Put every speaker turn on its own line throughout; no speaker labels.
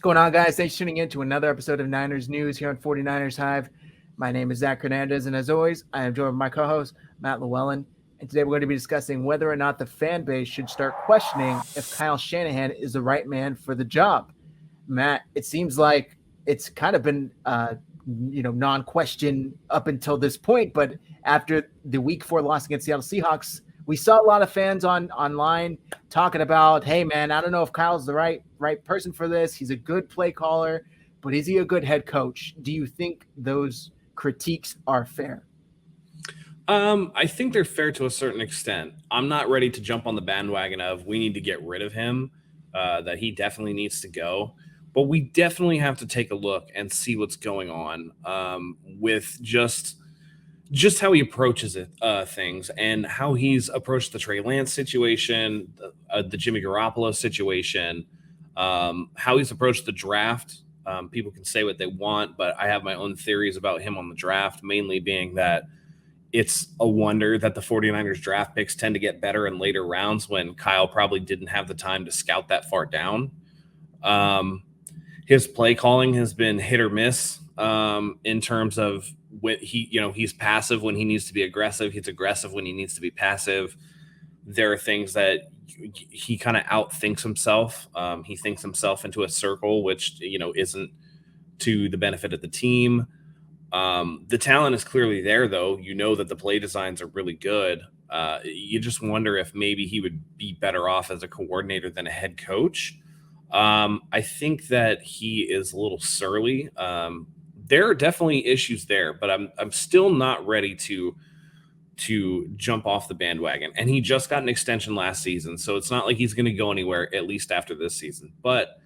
going on, guys? Thanks for tuning in to another episode of Niners News here on 49ers Hive. My name is Zach Hernandez, and as always, I am joined by my co-host, Matt Llewellyn. And today we're going to be discussing whether or not the fan base should start questioning if Kyle Shanahan is the right man for the job. Matt, it seems like it's kind of been, non-question up until this point, but after the Week 4 loss against Seattle Seahawks, we saw a lot of fans online talking about, hey, man, I don't know if Kyle's the right person for this. He's a good play caller, but is he a good head coach? Do you think those critiques are fair?
I think they're fair to a certain extent. I'm not ready to jump on the bandwagon of we need to get rid of him, that he definitely needs to go. But we definitely have to take a look and see what's going on with just how he approaches things and how he's approached the Trey Lance situation, the Jimmy Garoppolo situation, how he's approached the draft. People can say what they want, but I have my own theories about him on the draft, mainly being that it's a wonder that the 49ers draft picks tend to get better in later rounds when Kyle probably didn't have the time to scout that far down. His play calling has been hit or miss in terms of when he's passive when he needs to be aggressive. He's aggressive when he needs to be passive. There are things that he kind of outthinks himself. He thinks himself into a circle, which, isn't to the benefit of the team. The talent is clearly there, though. You know that the play designs are really good. You just wonder if maybe he would be better off as a coordinator than a head coach. I think that he is a little surly. There are definitely issues there, but I'm still not ready to jump off the bandwagon. And he just got an extension last season, so it's not like he's going to go anywhere, at least after this season. But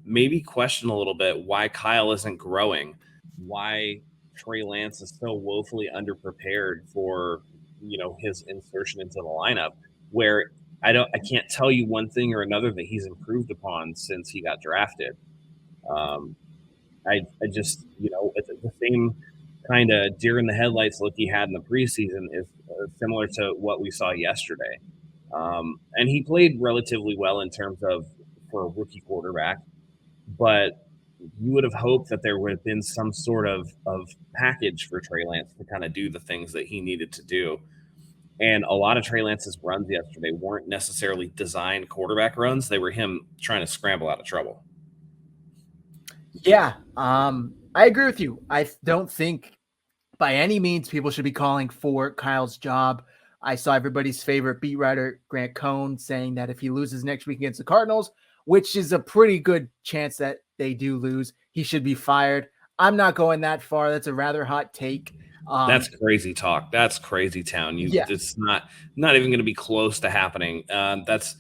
maybe question a little bit why Kyle isn't growing, why Trey Lance is so woefully underprepared for, his insertion into the lineup, where I can't tell you one thing or another that he's improved upon since he got drafted. I just, it's the same kind of deer in the headlights look he had in the preseason is similar to what we saw yesterday. And he played relatively well in terms of for a rookie quarterback, but you would have hoped that there would have been some sort of package for Trey Lance to kind of do the things that he needed to do. And a lot of Trey Lance's runs yesterday weren't necessarily designed quarterback runs. They were him trying to scramble out of trouble.
Yeah, I agree with you. I don't think by any means people should be calling for Kyle's job. I saw everybody's favorite beat writer, Grant Cohn, saying that if he loses next week against the Cardinals, which is a pretty good chance that they do lose, he should be fired. I'm not going that far. That's a rather hot take.
That's crazy talk. That's crazy town. It's not even going to be close to happening. That's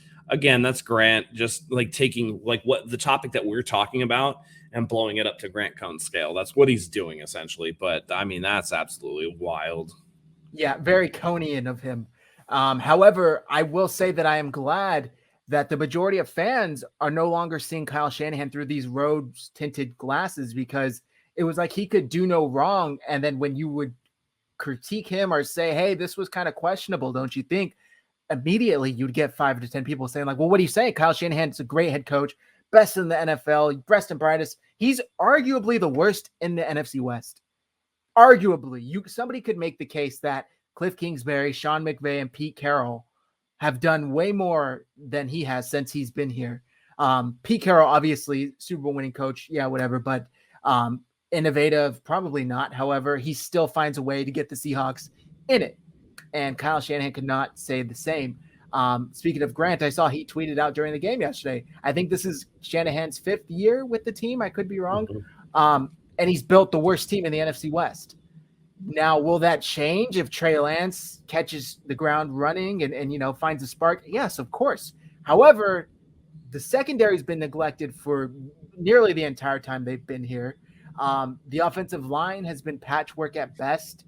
Grant just like taking like what the topic that we're talking about and blowing it up to Grant Cohn's scale. That's what he's doing essentially. But I mean, that's absolutely wild.
Yeah, very Cohnian of him. However, I will say that I am glad that the majority of fans are no longer seeing Kyle Shanahan through these rose-tinted glasses, because it was like he could do no wrong. And then when you would critique him or say, hey, this was kind of questionable, don't you think? Immediately you'd get 5 to 10 people saying like, well, what do you say? Kyle Shanahan's a great head coach, best in the NFL, best and brightest. He's arguably the worst in the NFC West. Arguably. Somebody could make the case that Cliff Kingsbury, Sean McVay, and Pete Carroll have done way more than he has since he's been here. Pete Carroll, obviously, Super Bowl winning coach, yeah, whatever, but innovative, probably not. However, he still finds a way to get the Seahawks in it, and Kyle Shanahan could not say the same. Speaking of Grant, I saw he tweeted out during the game yesterday, I think this is Shanahan's 5th year with the team. I could be wrong. And he's built the worst team in the NFC West. Now, will that change if Trey Lance catches the ground running and finds a spark? Yes, of course. However, the secondary has been neglected for nearly the entire time they've been here. The offensive line has been patchwork at best.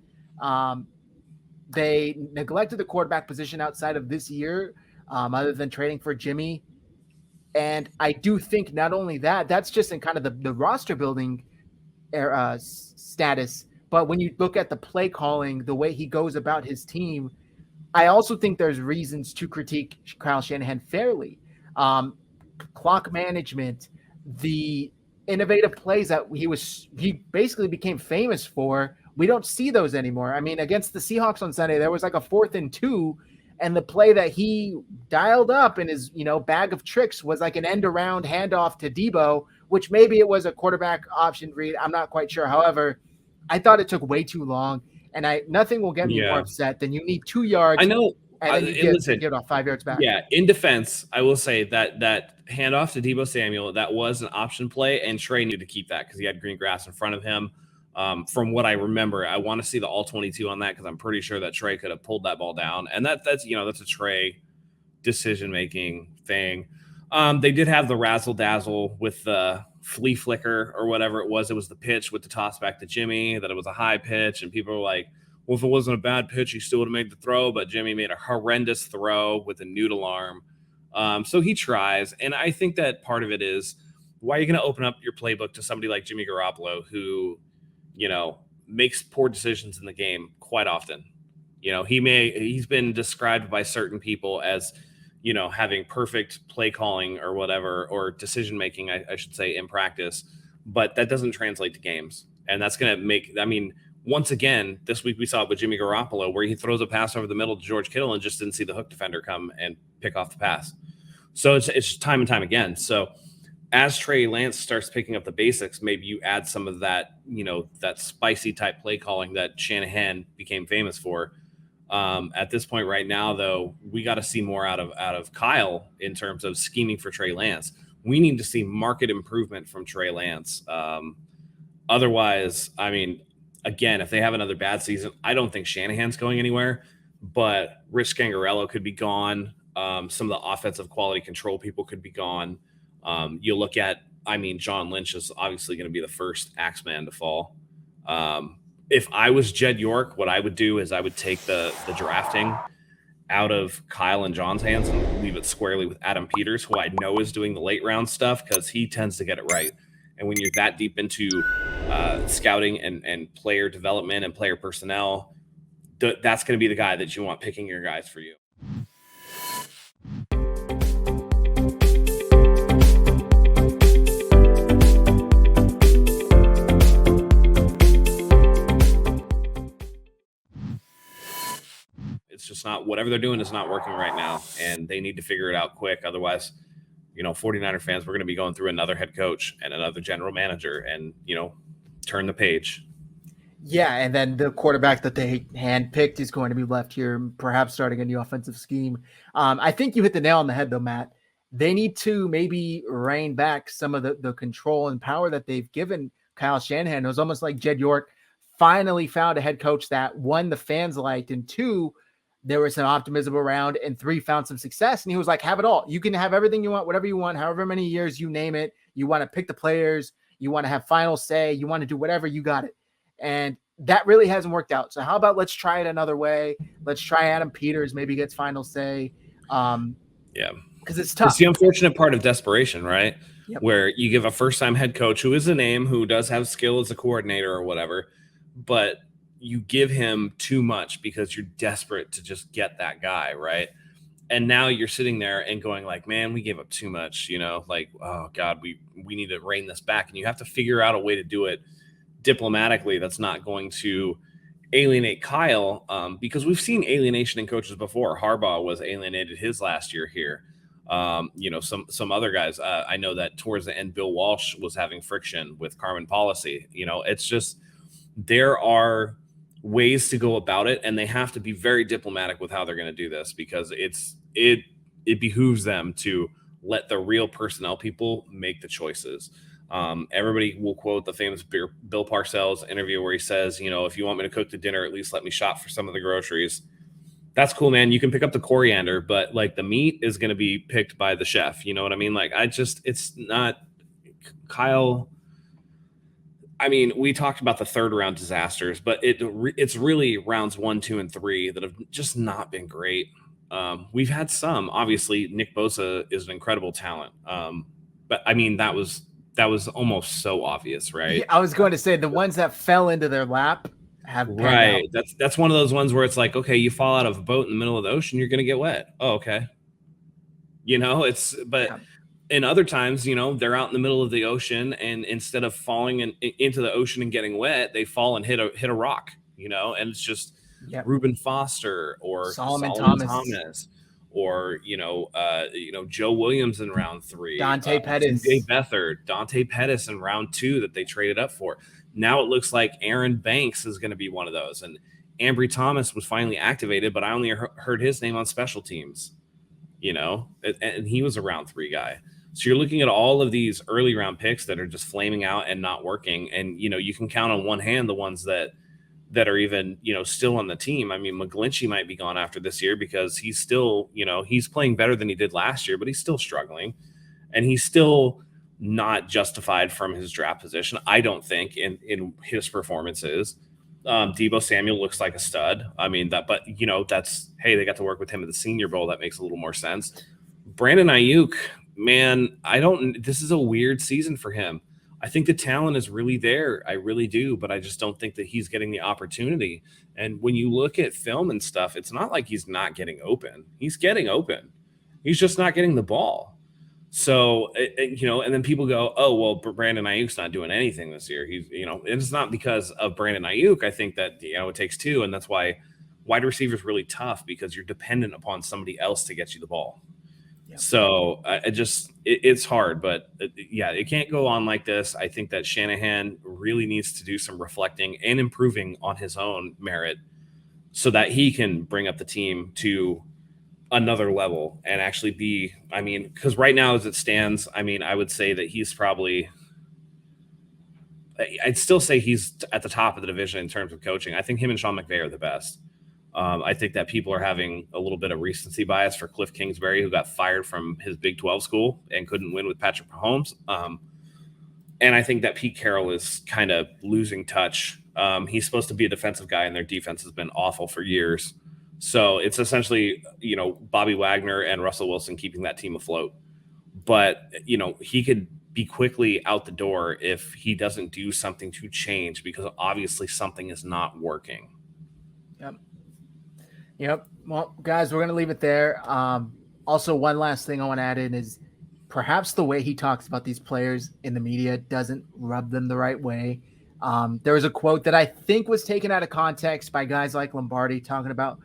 They neglected the quarterback position outside of this year, other than trading for Jimmy. And I do think not only that's just in kind of the roster building status, but when you look at the play calling, the way he goes about his team, I also think there's reasons to critique Kyle Shanahan fairly. Clock management, the innovative plays that he basically became famous for. We don't see those anymore. I mean, against the Seahawks on Sunday, there was like a 4th and 2, and the play that he dialed up in his, bag of tricks was like an end around handoff to Debo, which maybe it was a quarterback option read. I'm not quite sure. However, I thought it took way too long, and nothing will get me more upset than you need 2 yards.
I know.
And then you get off 5 yards back.
Yeah, in defense, I will say that handoff to Debo Samuel, that was an option play, and Trey needed to keep that because he had green grass in front of him. From what I remember, I want to see the all 22 on that because I'm pretty sure that Trey could have pulled that ball down, and that's a Trey decision making thing. They did have the razzle dazzle with the flea flicker or whatever it was. It was the pitch with the toss back to Jimmy, that it was a high pitch, and people were like, well, if it wasn't a bad pitch, he still would have made the throw, but Jimmy made a horrendous throw with a noodle arm. So he tries, and I think that part of it is, why are you going to open up your playbook to somebody like Jimmy Garoppolo who, makes poor decisions in the game quite often? He's been described by certain people as, having perfect play calling or whatever, or decision making, I should say, in practice, but that doesn't translate to games. And that's going to once again, this week we saw it with Jimmy Garoppolo, where he throws a pass over the middle to George Kittle and just didn't see the hook defender come and pick off the pass. So it's time and time again. So as Trey Lance starts picking up the basics, maybe you add some of that, that spicy type play calling that Shanahan became famous for. At this point right now, though, we got to see more out of Kyle in terms of scheming for Trey Lance. We need to see market improvement from Trey Lance. Otherwise, again, if they have another bad season, I don't think Shanahan's going anywhere, but Rich Scangarello could be gone. Some of the offensive quality control people could be gone. You look at, John Lynch is obviously going to be the first Axeman to fall. If I was Jed York, what I would do is I would take the drafting out of Kyle and John's hands and leave it squarely with Adam Peters, who I know is doing the late round stuff because he tends to get it right. And when you're that deep into scouting and player development and player personnel, that's going to be the guy that you want picking your guys for you. It's just not, whatever they're doing is not working right now, and they need to figure it out quick. Otherwise, 49er fans, we're going to be going through another head coach and another general manager and, turn the page.
Yeah, and then the quarterback that they handpicked is going to be left here, perhaps starting a new offensive scheme. I think you hit the nail on the head, though, Matt. They need to maybe rein back some of the control and power that they've given Kyle Shanahan. It was almost like Jed York finally found a head coach that, one, the fans liked, and two, there was some optimism around, and three, found some success. And he was like, have it all. You can have everything you want, whatever you want, however many years, you name it. You want to pick the players. You want to have final say. You want to do whatever, you got it. And that really hasn't worked out. So how about let's try it another way? Let's try Adam Peters, maybe gets final say.
Yeah.
Because it's tough.
It's the unfortunate part of desperation, right?
Yep.
Where you give a first-time head coach who is a name, who does have skill as a coordinator or whatever, but you give him too much because you're desperate to just get that guy, right? And now you're sitting there and going like, man, we gave up too much, like, oh God, we need to rein this back. And you have to figure out a way to do it diplomatically that's not going to alienate Kyle, because we've seen alienation in coaches before. Harbaugh was alienated his last year here. Some other guys, I know that towards the end, Bill Walsh was having friction with Carmen Policy. It's just, there are ways to go about it, and they have to be very diplomatic with how they're going to do this, because it behooves them to let the real personnel people make the choices. Everybody will quote the famous Bill Parcells interview where he says, if you want me to cook the dinner, at least let me shop for some of the groceries. That's cool, man. You can pick up the coriander, but like the meat is going to be picked by the chef. You know what I mean? Like, it's not Kyle. I mean, we talked about the third round disasters, but it's really rounds 1, 2, and 3 that have just not been great. We've had some, obviously Nick Bosa is an incredible talent. But I mean, that was almost so obvious, right?
Yeah, I was going to say the ones that fell into their lap have
right. That's one of those ones where it's like, okay, you fall out of a boat in the middle of the ocean, you're going to get wet. Oh, okay. Yeah. And other times, they're out in the middle of the ocean, and instead of falling into the ocean and getting wet, they fall and hit a rock, and it's just
Yep.
Reuben Foster or
Solomon
Solomon
Thomas.
Thomas or Joe Williams in round 3,
Dante
CJ
Pettis.
Beathard, Dante Pettis in round 2 that they traded up for. Now it looks like Aaron Banks is going to be one of those, and Ambry Thomas was finally activated, but I only heard his name on special teams, and he was a round 3 guy. So you're looking at all of these early round picks that are just flaming out and not working. And, you can count on one hand the ones that are even, still on the team. I mean, McGlinchey might be gone after this year because he's still, he's playing better than he did last year, but he's still struggling. And he's still not justified from his draft position, I don't think, in his performances. Deebo Samuel looks like a stud. I mean, that's, hey, they got to work with him at the Senior Bowl. That makes a little more sense. Brandon Ayuk, man, this is a weird season for him. I think the talent is really there. I really do, but I just don't think that he's getting the opportunity. And when you look at film and stuff, it's not like he's not getting open. He's getting open. He's just not getting the ball. So, and then people go, oh, well, Brandon Ayuk's not doing anything this year. He's, it's not because of Brandon Ayuk. I think that, it takes two. And that's why wide receiver is really tough, because you're dependent upon somebody else to get you the ball. Yep. So it's hard, but it can't go on like this. I think that Shanahan really needs to do some reflecting and improving on his own merit so that he can bring up the team to another level and actually be, because right now as it stands, I would say that he's probably, I'd still say he's at the top of the division in terms of coaching. I think him and Sean McVay are the best. I think that people are having a little bit of recency bias for Cliff Kingsbury, who got fired from his Big 12 school and couldn't win with Patrick Mahomes. And I think that Pete Carroll is kind of losing touch. He's supposed to be a defensive guy, and their defense has been awful for years. So it's essentially, Bobby Wagner and Russell Wilson keeping that team afloat. But, he could be quickly out the door if he doesn't do something to change, because obviously something is not working.
Yep. Well, guys, we're going to leave it there. Also, one last thing I want to add in is perhaps the way he talks about these players in the media doesn't rub them the right way. There was a quote that I think was taken out of context by guys like Lombardi talking about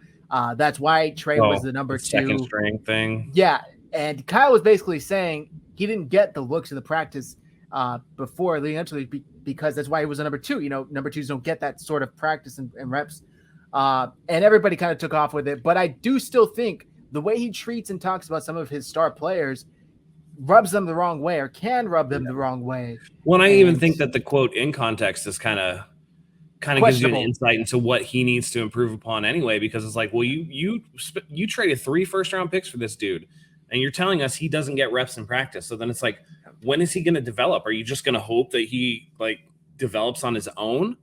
that's why Trey was the number 2.
Second string thing.
Yeah. And Kyle was basically saying he didn't get the looks in the practice before leading up to it because that's why he was a number 2. Number 2s don't get that sort of practice and reps. And everybody kind of took off with it. But I do still think the way he treats and talks about some of his star players rubs them the wrong way, or can rub them the wrong way.
Well, I even think that the quote in context is kind of gives you an insight into what he needs to improve upon anyway, because it's like, well, you traded 3 first-round picks for this dude, and you're telling us he doesn't get reps in practice. So then it's like, when is he going to develop? Are you just going to hope that he develops on his own,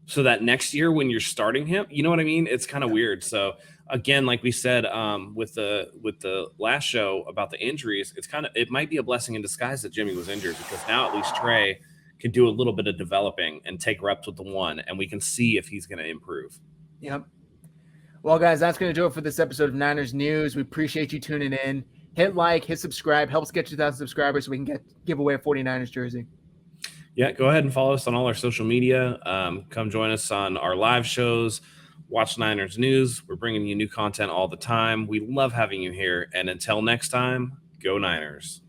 so that next year when you're starting him, you know what I mean? It's kind of weird. So again, like we said, with the last show about the injuries, it might be a blessing in disguise that Jimmy was injured, because now at least Trey can do a little bit of developing and take reps with the one, and we can see if he's going to improve.
Yep. Well, guys, that's going to do it for this episode of Niners News. We appreciate you tuning in. Hit like, hit subscribe, helps get 2,000 subscribers so we can give away a 49ers jersey.
Yeah, go ahead and follow us on all our social media. Come join us on our live shows. Watch Niners News. We're bringing you new content all the time. We love having you here. And until next time, go Niners.